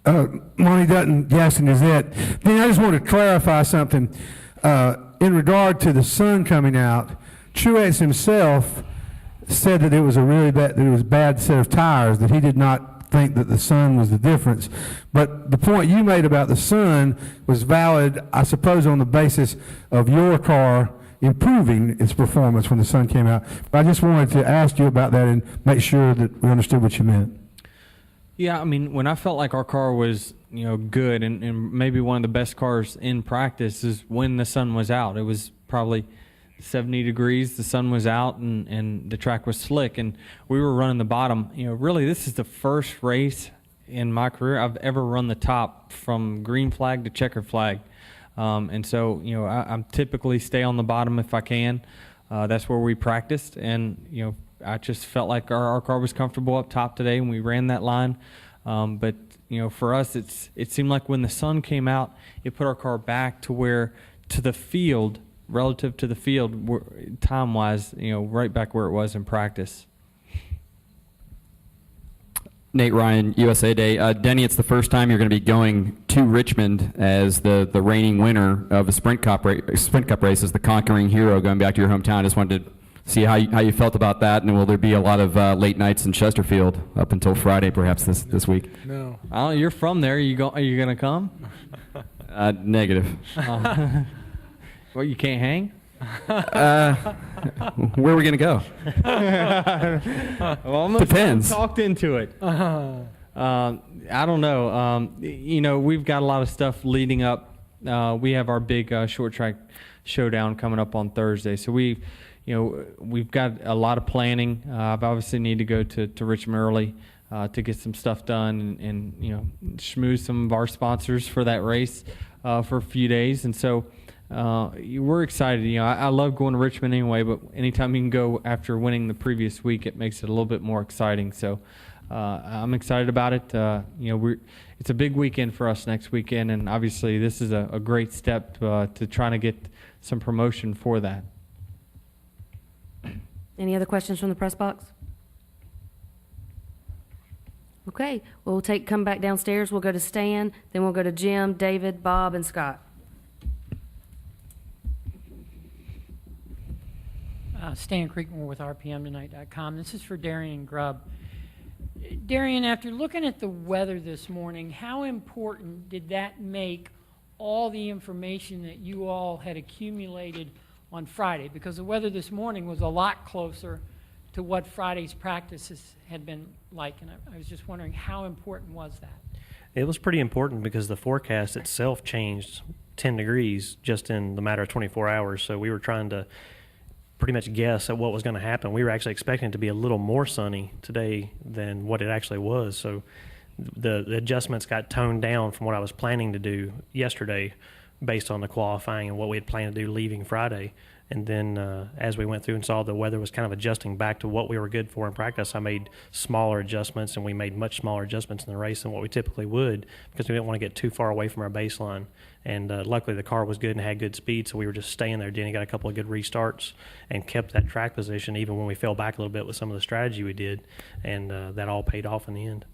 Monty Dutton, Gaston Gazette. Then I just want to clarify something. In regard to the sun coming out, Truex himself said that it was a bad set of tires, that he did not think that the sun was the difference. But the point you made about the sun was valid, I suppose, on the basis of your car improving its performance when the sun came out. But I just wanted to ask you about that and make sure that we understood what you meant. Yeah, I mean, when I felt like our car was, good and maybe one of the best cars in practice is when the sun was out. It was probably 70 degrees, the sun was out, and the track was slick, and we were running the bottom. Really, this is the first race in my career I've ever run the top from green flag to checker flag. And so, I'm typically stay on the bottom if I can. That's where we practiced, and, I just felt like our car was comfortable up top today, and we ran that line. But for us, it seemed like when the sun came out, it put our car back to the field, relative to the field, time-wise, right back where it was in practice. Nate Ryan, USA Day. Denny, it's the first time you're going to be going to Richmond as the reigning winner of a Sprint Cup race, as the conquering hero, going back to your hometown. I just wanted to see how you felt about that, and will there be a lot of late nights in Chesterfield up until Friday, perhaps this week? No. Oh, you're from there. Are you going to come? Negative. Well, you can't hang? Where are we going to go? Well, Depends. Talked into it. I don't know. We've got a lot of stuff leading up. We have our big short track showdown coming up on Thursday. So we've got a lot of planning. I've obviously need to go to Richmond early to get some stuff done and schmooze some of our sponsors for that race for a few days. And so we're excited. I love going to Richmond anyway, but anytime you can go after winning the previous week, it makes it a little bit more exciting. So I'm excited about it. It's a big weekend for us next weekend, and obviously this is a great step to trying to get some promotion for that. Any other questions from the press box? Okay, we'll come back downstairs. We'll go to Stan, then we'll go to Jim, David, Bob, and Scott. Stan Creekmore with RPMtonight.com. This is for Darian Grubb. Darian, after looking at the weather this morning, how important did that make all the information that you all had accumulated on Friday? Because the weather this morning was a lot closer to what Friday's practices had been like, and I was just wondering, how important was that? It was pretty important because the forecast itself changed 10 degrees just in the matter of 24 hours, so we were trying to pretty much guess at what was going to happen. We were actually expecting it to be a little more sunny today than what it actually was, so the adjustments got toned down from what I was planning to do yesterday based on the qualifying and what we had planned to do leaving Friday. And then as we went through and saw the weather was kind of adjusting back to what we were good for in practice, I made smaller adjustments, and we made much smaller adjustments in the race than what we typically would because we didn't want to get too far away from our baseline. And luckily the car was good and had good speed, so we were just staying there. Denny got a couple of good restarts and kept that track position even when we fell back a little bit with some of the strategy we did, and that all paid off in the end.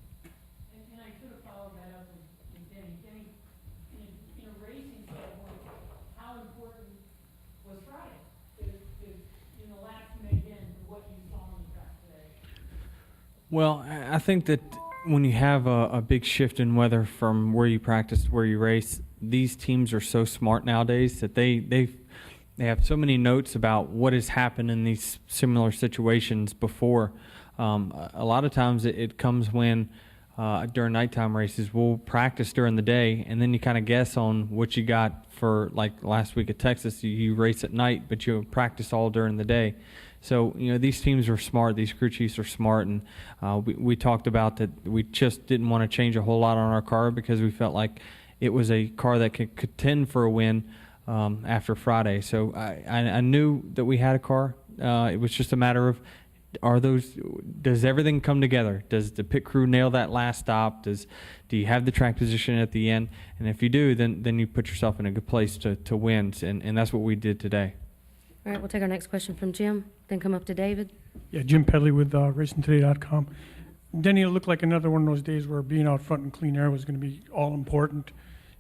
And I could have followed that up with Denny. Denny, in a racing standpoint, how important was Friday in the last minute again to what you saw on the track today? Well, I think that when you have a big shift in weather from where you practice to where you race, these teams are so smart nowadays that they have so many notes about what has happened in these similar situations before. A lot of times it comes when during nighttime races we'll practice during the day, and then you kind of guess on what you got for, like last week at Texas, you race at night, but you practice all during the day. So, these teams are smart. These crew chiefs are smart, and we talked about that we just didn't want to change a whole lot on our car because we felt like it was a car that could contend for a win after Friday. So I knew that we had a car. It was just a matter of, does everything come together? Does the pit crew nail that last stop? Do you have the track position at the end? And if you do, then you put yourself in a good place to win, and that's what we did today. All right, we'll take our next question from Jim, then come up to David. Yeah, Jim Pedley with RacingToday.com. Denny, it looked like another one of those days where being out front in clean air was going to be all important.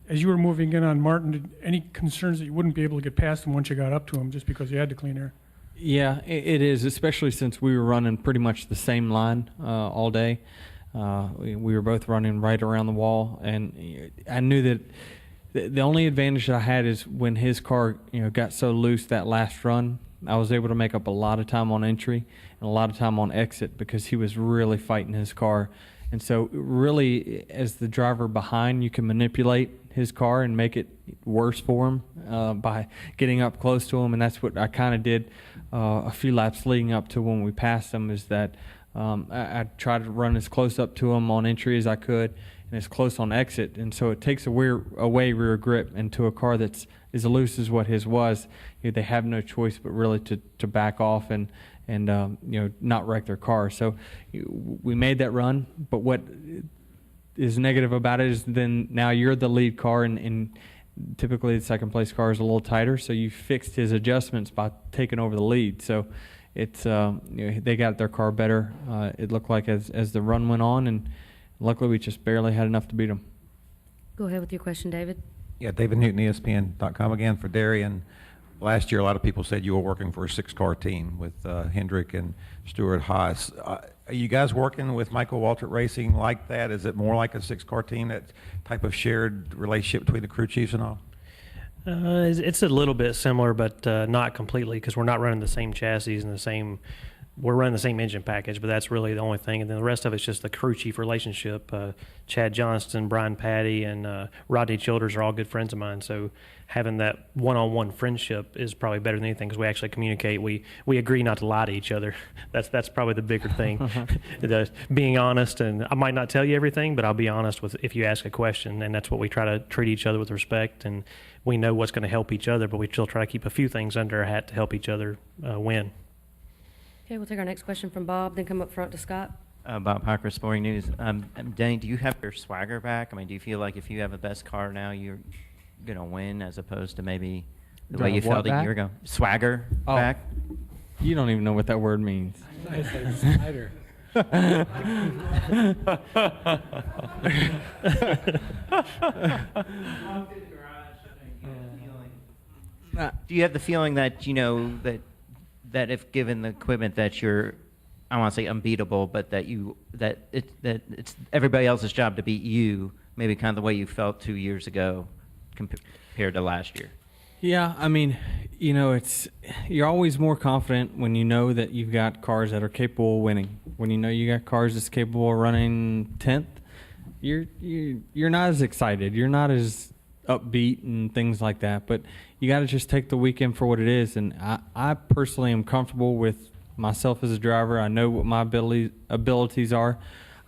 As you were moving in on Martin, did any concerns that you wouldn't be able to get past him once you got up to him just because you had the clean air? Yeah, it is, especially since we were running pretty much the same line all day. We were both running right around the wall, and I knew that the only advantage that I had is when his car, got so loose that last run, I was able to make up a lot of time on entry and a lot of time on exit because he was really fighting his car. And so really, as the driver behind, you can manipulate his car and make it worse for him by getting up close to him. And that's what I kind of did a few laps leading up to when we passed him, is that I tried to run as close up to him on entry as I could and as close on exit. And so it takes away rear grip, and to a car that's as loose as what his was, they have no choice but really to back off and not wreck their car. So we made that run, but what is negative about it is then now you're the lead car, and typically the second place car is a little tighter, so you fixed his adjustments by taking over the lead. So it's they got their car better, it looked like, as the run went on, and luckily we just barely had enough to beat them. Go ahead with your question, David. Yeah, David Newton, ESPN.com again for Darian. Last year, a lot of people said you were working for a 6-car team with Hendrick and Stuart Haas. Are you guys working with Michael Waltrip Racing like that? Is it more like a 6-car team, that type of shared relationship between the crew chiefs and all? It's a little bit similar, but not completely, because we're not running the same chassis and we're running the same engine package, but that's really the only thing. And then the rest of it's just the crew chief relationship. Chad Johnston, Brian Patty, and Rodney Childers are all good friends of mine. So having that one-on-one friendship is probably better than anything, because we actually communicate. We agree not to lie to each other. That's probably the bigger thing. Being honest, and I might not tell you everything, but I'll be honest with if you ask a question, and that's what we try to treat each other with respect. And we know what's going to help each other, but we still try to keep a few things under our hat to help each other win. Okay, we'll take our next question from Bob, then come up front to Scott. Bob Parker, Sporting News. Denny, do you have your swagger back? I mean, do you feel like if you have a best car now, you're going to win, as opposed to maybe the way you felt a year ago? Swagger back? You don't even know what that word means. Snyder. Do you have the feeling that, that if given the equipment that you're, I don't want to say unbeatable, but that it's everybody else's job to beat you, maybe kind of the way you felt 2 years ago compared to last year? Yeah, I mean, you're always more confident when you know that you've got cars that are capable of winning. When you know you got cars that's capable of running 10th, you're not as excited. You're not as upbeat and things like that. But you got to just take the weekend for what it is. And I personally am comfortable with myself as a driver. I know what my abilities are.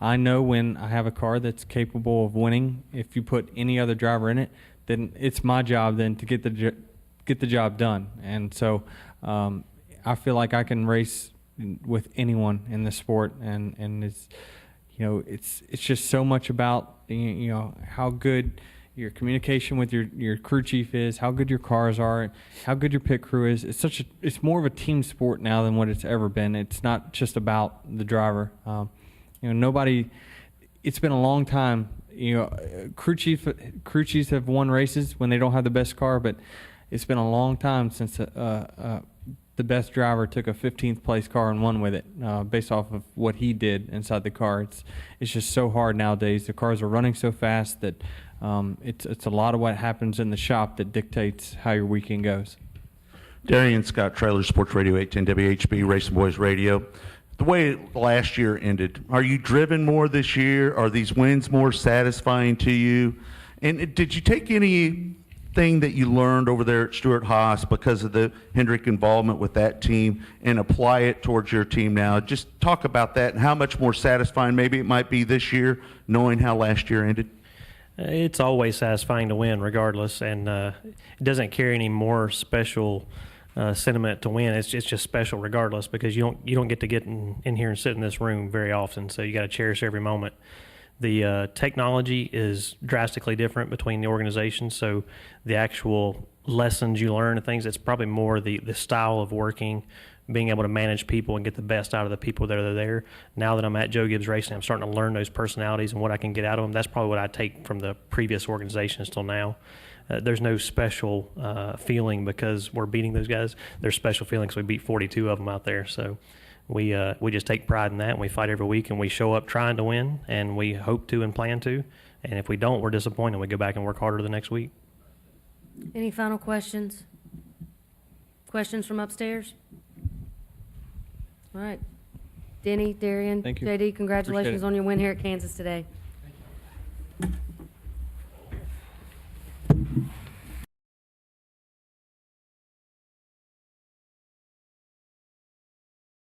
I know when I have a car that's capable of winning. If you put any other driver in it, then it's my job then to get the job done. And so I feel like I can race with anyone in the sport, and it's it's just so much about how good your communication with your crew chief is, how good your cars are, how good your pit crew is. It's more of a team sport now than what it's ever been. It's not just about the driver. Nobody. It's been a long time. Crew chiefs have won races when they don't have the best car, but it's been a long time since the best driver took a 15th place car and won with it, based off of what he did inside the car. It's just so hard nowadays. The cars are running so fast that it's a lot of what happens in the shop that dictates how your weekend goes. Darian Scott, Trailer Sports Radio 810 WHB, Racing Boys Radio. The way last year ended, are you driven more this year? Are these wins more satisfying to you? And did you take anything that you learned over there at Stuart Haas because of the Hendrick involvement with that team and apply it towards your team now? Just talk about that and how much more satisfying maybe it might be this year, knowing how last year ended. It's always satisfying to win regardless, and it doesn't carry any more special sentiment to win. It's just special regardless, because you don't get to get in here and sit in this room very often, so you got to cherish every moment. The technology is drastically different between the organizations, so the actual lessons you learn and things, it's probably more the style of working, being able to manage people and get the best out of the people that are there. Now that I'm at Joe Gibbs Racing, I'm starting to learn those personalities and what I can get out of them. That's probably what I take from the previous organizations till now. There's no special feeling because we're beating those guys. There's special feelings. We beat 42 of them out there. So we just take pride in that, and we fight every week, and we show up trying to win, and we hope to and plan to. And if we don't, we're disappointed. We go back and work harder the next week. Any final questions? Questions from upstairs? All right. Denny, Darian, Thank you. JD, congratulations Appreciate it. on your win here at Kansas today.